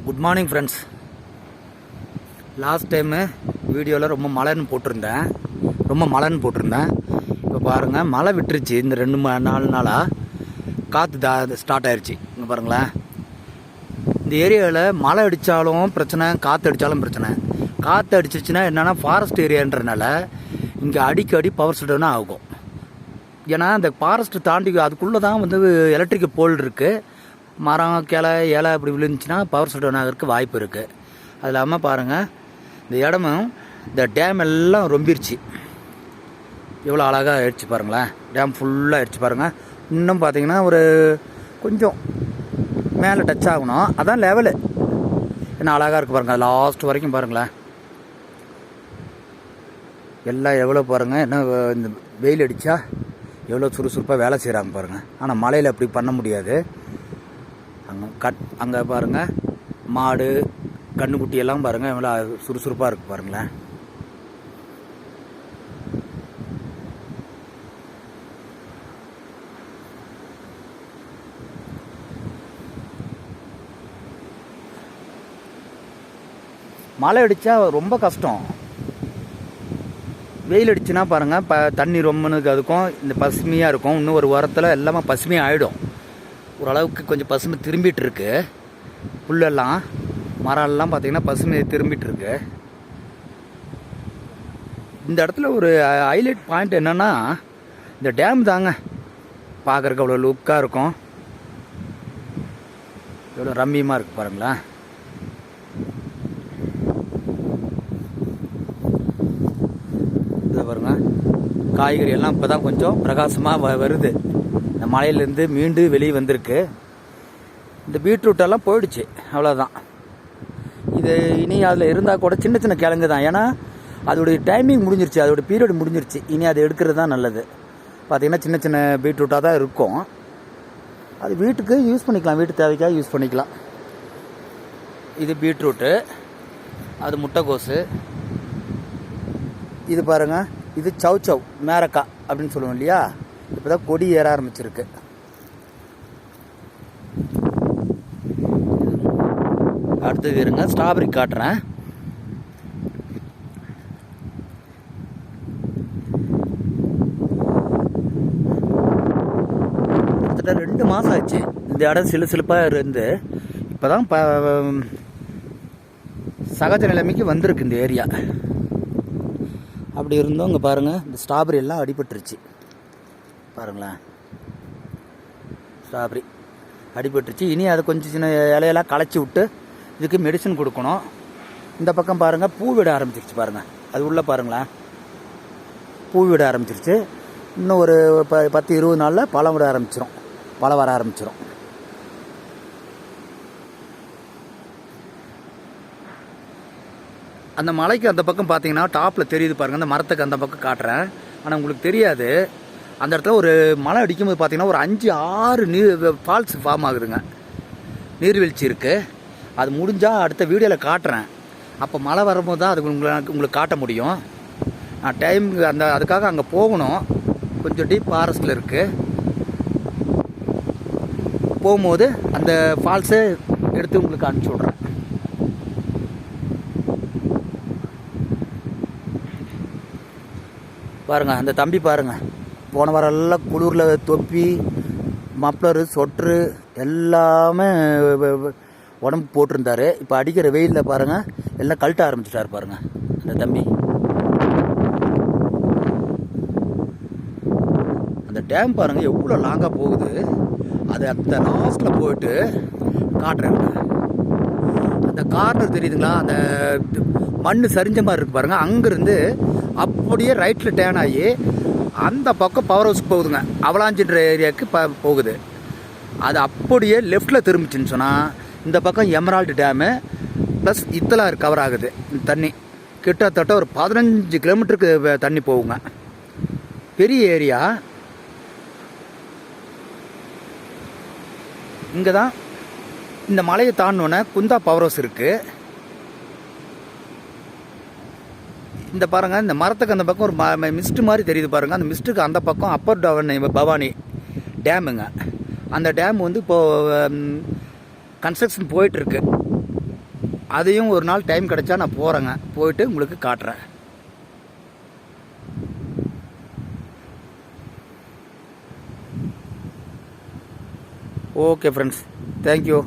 Good morning friends. Last time வீடியோவில் ரொம்ப மழைன்னு போட்டிருந்தேன். இப்போ பாருங்கள், மழை விட்டுருச்சு. இந்த 2-4 நாளாக காற்று ஸ்டார்ட் ஆயிடுச்சு. இங்கே பாருங்களேன், இந்த ஏரியாவில் மழை அடித்தாலும் பிரச்சனை, காற்று அடித்தாலும் பிரச்சனை. காற்று அடிச்சிருச்சுன்னா என்னென்னா, ஃபாரஸ்ட் ஏரியான்றனால இங்கே அடிக்கடி பவர் ஷட் ஆகும். ஏன்னா இந்த ஃபாரஸ்ட்டு தாண்டி அதுக்குள்ளே தான் எலக்ட்ரிக் போல் இருக்குது. மரம், கிளை, இலை அப்படி விழுந்துச்சுன்னா பவர் ஷட் ஆகிறதுக்கு வாய்ப்பு இருக்குது. அது இல்லாமல் பாருங்கள், இந்த இடமும் இந்த டேம் எல்லாம் ரொம்பிருச்சு. எவ்வளோ அழகாக ஆயிடுச்சு பாருங்களேன். டேம் ஃபுல்லாக ஆயிடுச்சு பாருங்கள். இன்னும் பார்த்தீங்கன்னா ஒரு கொஞ்சம் மேலே டச் ஆகணும், அதான் லெவலு. என்ன அழகாக இருக்குது பாருங்கள், லாஸ்ட் வரைக்கும் பாருங்களேன். எல்லாம் எவ்வளோ பாருங்கள், என்ன இந்த வெயில் அடித்தா எவ்வளோ சுறுசுறுப்பாக வேலை செய்கிறாங்க பாருங்கள். ஆனால் மழையில் அப்படி பண்ண முடியாது. அங்கே பாருங்கள், மாடு கண்ணுக்குட்டி எல்லாம் பாருங்கள் எவ்வளோ சுறுசுறுப்பாக இருக்குது பாருங்களேன். மழை அடித்தா ரொம்ப கஷ்டம். வெயில் அடிச்சுன்னா பாருங்கள், தண்ணி ரொம்பனுக்கு அதுக்கும் இந்த பசுமையாக இருக்கும். இன்னும் ஒரு வாரத்தில் எல்லாமே பசுமையாக ஆகிடும். ஓரளவுக்கு கொஞ்சம் பசுமை திரும்பிட்டு இருக்கு. புல்லெல்லாம், மரம்லாம் பார்த்திங்கன்னா பசுமை திரும்பிட்டு இருக்கு. இந்த இடத்துல ஒரு ஹைலைட் பாயிண்ட் என்னென்னா, இந்த டேம் தாங்க. பார்க்குறக்கு அவ்வளோ லுக்காக இருக்கும், எவ்வளோ ரம்மியமாக இருக்குது பாருங்களேன். பாருங்க, காய்கறி எல்லாம் இப்போ தான் கொஞ்சம் பிரகாசமாக வருது. இந்த மலையிலேருந்து மீண்டு வெளியே வந்திருக்கு. இந்த பீட்ரூட்டெல்லாம் போயிடுச்சு, அவ்வளோதான். இது இனி அதில் இருந்தால் கூட சின்ன சின்ன கிழங்கு தான். ஏன்னா அதோடைய டைமிங் முடிஞ்சிருச்சு, அதோடய பீரியட் முடிஞ்சிருச்சு. இனி அதை எடுக்கிறது தான் நல்லது. பார்த்திங்கன்னா சின்ன சின்ன பீட்ரூட்டாக தான் இருக்கும். அது வீட்டுக்கு யூஸ் பண்ணிக்கலாம், வீட்டு தேவைக்காக யூஸ் பண்ணிக்கலாம். இது பீட்ரூட்டு, அது முட்டைக்கோசு. இது பாருங்கள், இது சவ் மேரக்காய் அப்படின்னு சொல்லுவோம் இல்லையா. இப்போ தான் கொடி ஏற ஆரம்பிச்சிருக்கு. அடுத்தது இருங்க, ஸ்ட்ராபெரி காட்டுறேன். கிட்டத்தட்ட 2 மாதம் ஆச்சு இந்த இடம் சிலுப்பாக இருந்து. இப்போ தான் சகஜ நிலைமைக்கு வந்திருக்கு இந்த ஏரியா. அப்படி இருந்தோம். இங்கே பாருங்கள், இந்த ஸ்ட்ராபெரி எல்லாம் அடிபட்டுருச்சு பாருங்களேன். ஸ்ட்ராபெரி அடிபட்டுருச்சு. இனி அதை கொஞ்சம் சின்ன இலையெல்லாம் களைச்சி விட்டு இதுக்கு மெடிசன் கொடுக்கணும். இந்த பக்கம் பாருங்கள், பூ விட ஆரம்பிச்சிருச்சு பாருங்கள். அது உள்ளே பாருங்களேன், பூ விட ஆரம்பிச்சிருச்சு. இன்னும் ஒரு 10-20 நாளில் பழம் விட ஆரம்பிச்சிடும், பழம் வர ஆரம்பிச்சிடும். அந்த மலைக்கு அந்த பக்கம் பார்த்தீங்கன்னா டாப்பில் தெரியுது பாருங்கள், அந்த மரத்துக்கு அந்த பக்கம் காட்டுறேன். ஆனால் உங்களுக்கு தெரியாது. அந்த இடத்துல ஒரு மழை அடிக்கும்போது பார்த்தீங்கன்னா ஒரு 5-6 ஃபால்ஸ் ஃபார்ம் ஆகுதுங்க, நீர்வீழ்ச்சி இருக்குது. அது முடிஞ்சால் அடுத்த வீடியோவில் காட்டுறேன். அப்போ மழை வரும்போது தான் அது உங்களுக்கு காட்ட முடியும். நான் டைம் அதுக்காக அங்கே போகணும். கொஞ்சம் டீப் ஃபாரஸ்ட்டில் இருக்குது. போகும்போது அந்த ஃபால்ஸை எடுத்து உங்களுக்கு அனுப்பிச்சி விட்றேன். பாருங்கள், அந்த தம்பி பாருங்கள், போன வாரம் எல்லாம் குளிரில் தொப்பி, மப்ளரு, சொட்ரு எல்லாமே உடம்பு போட்டிருந்தாரு. இப்போ அடிக்கிற வெயிலில் பாருங்கள் எல்லாம் கழட்ட ஆரம்பிச்சிட்டாரு பாருங்கள் அந்த தம்பி. அந்த டேம் பாருங்கள் எவ்வளோ லாங்காக போகுது. அது அந்த லாஸ்ட்டில் போயிட்டு காட்டுறேன். அந்த கார்னர் தெரியுதுங்களா, அந்த மண் சரிஞ்ச மாதிரி இருக்குது பாருங்கள். அங்கேருந்து அப்படியே ரைட்டில் டேர்ன் ஆகி அந்த பக்கம் பவர் ஹவுஸ்க்கு போகுதுங்க, அவலாஞ்சின்ற ஏரியாவுக்கு போகுது. அது அப்படியே லெஃப்டில் திரும்பிச்சுன்னு சொன்னால் இந்த பக்கம் எமரால்டு டேமு ப்ளஸ் இத்தலாறு கவர் ஆகுது. தண்ணி கிட்டத்தட்ட ஒரு 15 கிலோமீட்டருக்கு தண்ணி போகுங்க. பெரிய ஏரியா. இங்கே தான் இந்த மலையை தாண்டினோன்னே குந்தா பவர் ஹவுஸ் இருக்குது. இந்த பாருங்கள், இந்த மரத்துக்கு அந்த பக்கம் ஒரு மிஸ்ட் மாதிரி தெரியுது பாருங்கள். அந்த மிஸ்ட்டுக்கு அந்த பக்கம் அப்பர் பவானி டேமுங்க. அந்த டேம் இப்போது கன்ஸ்ட்ரக்ஷன் போயிட்டுருக்கு. அதையும் ஒரு நாள் டைம் கிடைச்சா நான் போகிறேங்க, போயிட்டு உங்களுக்கு காட்டுறேன். Okay friends, thank you.